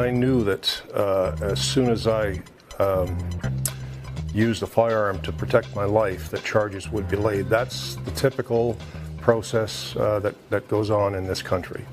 I knew that as soon as I used a firearm to protect my life, that charges would be laid. That's the typical process that goes on in this country.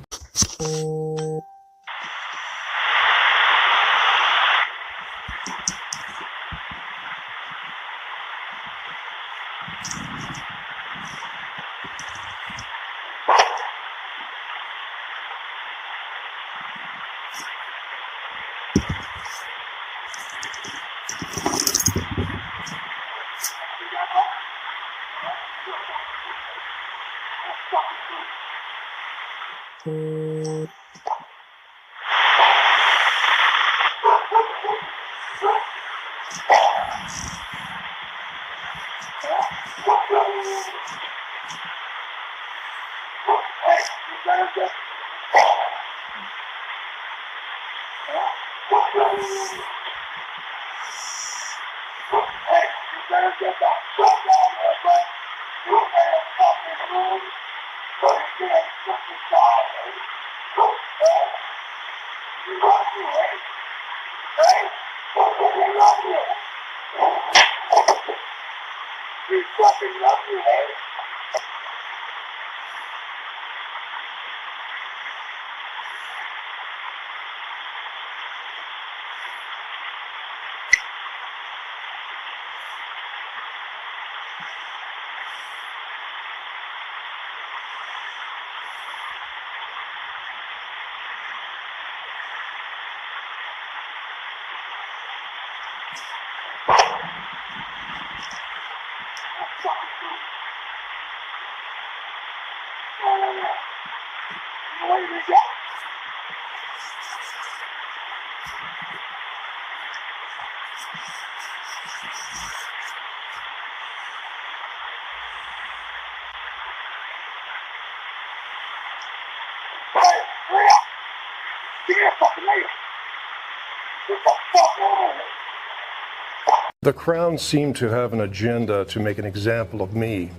The Crown seemed to have an agenda to make an example of me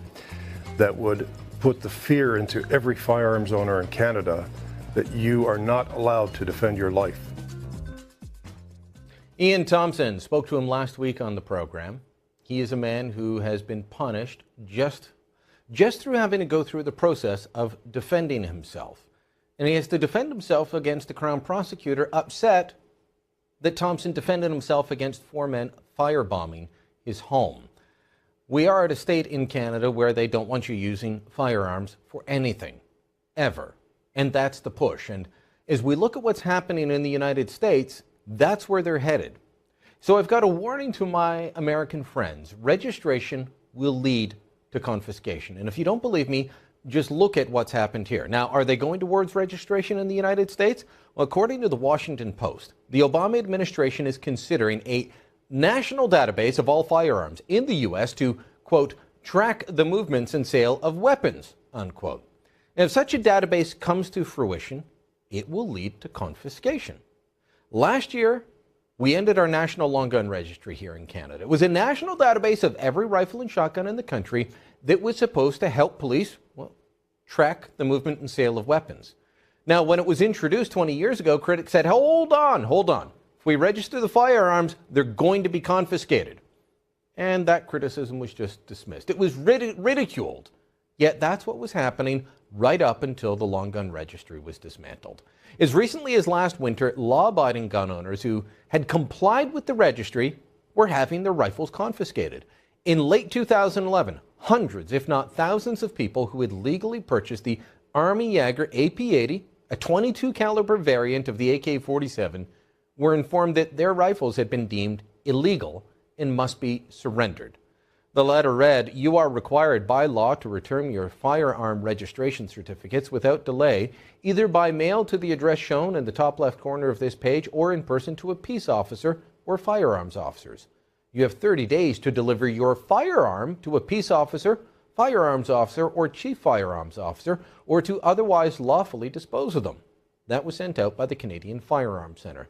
that would put the fear into every firearms owner in Canada that you are not allowed to defend your life. Ian Thompson spoke to him last week on the program. He is a man who has been punished just through having to go through the process of defending himself. And he has to defend himself against the Crown prosecutor upset that Thompson defended himself against 4 men firebombing his home. We are at a state in Canada where they don't want you using firearms for anything, ever. And that's the push. And as we look at what's happening in the United States, that's where they're headed. So I've got a warning to my American friends. Registration will lead to confiscation. And if you don't believe me, just look at what's happened here. Now, are they going towards registration in the United States? Well, according to the Washington Post, the Obama administration is considering a national database of all firearms in the U.S. to, quote, track the movements and sale of weapons, unquote. And if such a database comes to fruition, it will lead to confiscation. Last year, we ended our national long gun registry here in Canada. It was a national database of every rifle and shotgun in the country that was supposed to help police, well, track the movement and sale of weapons. Now, when it was introduced 20 years ago, critics said, hold on. If we register the firearms, they're going to be confiscated. And that criticism was just dismissed. It was ridiculed. Yet that's what was happening right up until the long gun registry was dismantled. As recently as last winter, law-abiding gun owners who had complied with the registry were having their rifles confiscated. In late 2011, hundreds, if not thousands of people who had legally purchased the Army Jaeger AP-80, a .22 caliber variant of the AK-47, were informed that their rifles had been deemed illegal and must be surrendered. The letter read, "You are required by law to return your firearm registration certificates without delay, either by mail to the address shown in the top left corner of this page or in person to a peace officer or firearms officers. You have 30 days to deliver your firearm to a peace officer, firearms officer, or chief firearms officer, or to otherwise lawfully dispose of them." That was sent out by the Canadian Firearms Centre.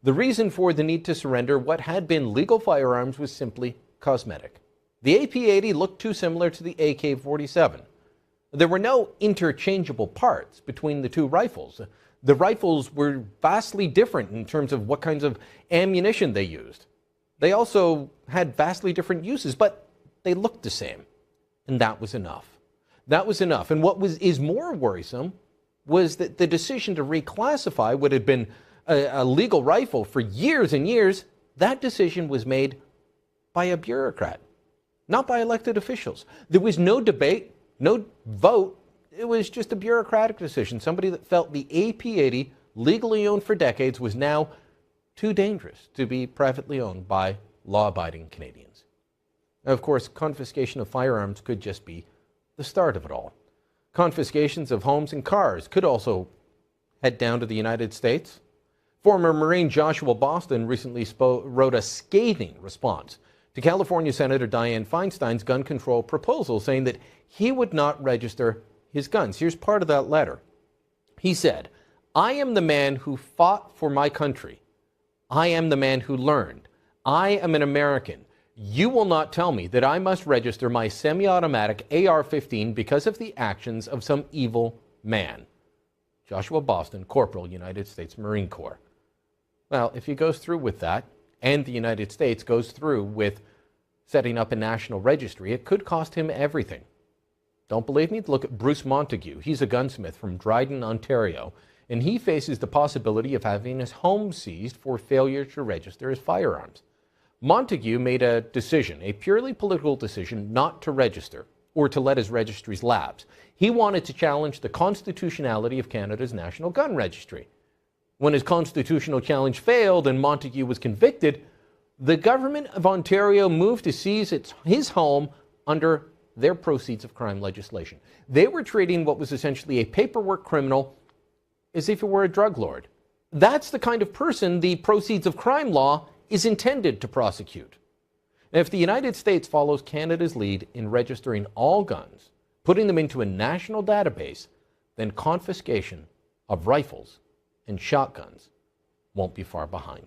The reason for the need to surrender what had been legal firearms was simply cosmetic. The AP-80 looked too similar to the AK-47. There were no interchangeable parts between the two rifles. The rifles were vastly different in terms of what kinds of ammunition they used. They also had vastly different uses, but they looked the same. And that was enough. That was enough. And what is more worrisome was that the decision to reclassify what had been a legal rifle for years and years, that decision was made by a bureaucrat, not by elected officials. There was no debate, no vote. It was just a bureaucratic decision. Somebody that felt the AP-80, legally owned for decades, was now too dangerous to be privately owned by law-abiding Canadians. Now, of course, confiscation of firearms could just be the start of it all. Confiscations of homes and cars could also head down to the United States. Former Marine Joshua Boston recently wrote a scathing response to California Senator Dianne Feinstein's gun control proposal, saying that he would not register his guns. Here's part of that letter. He said, "I am the man who fought for my country. I am the man who learned. I am an American. You will not tell me that I must register my semi-automatic AR-15 because of the actions of some evil man." Joshua Boston, Corporal, United States Marine Corps. Well, if he goes through with that, and the United States goes through with setting up a national registry, it could cost him everything. Don't believe me? Look at Bruce Montague. He's a gunsmith from Dryden, Ontario, and he faces the possibility of having his home seized for failure to register his firearms. Montague made a decision, a purely political decision, not to register or to let his registries lapse. He wanted to challenge the constitutionality of Canada's National Gun Registry. When his constitutional challenge failed and Montague was convicted, the government of Ontario moved to seize his home under their proceeds of crime legislation. They were treating what was essentially a paperwork criminal as if it were a drug lord. That's the kind of person the proceeds of crime law is intended to prosecute. And if the United States follows Canada's lead in registering all guns, putting them into a national database, then confiscation of rifles and shotguns won't be far behind.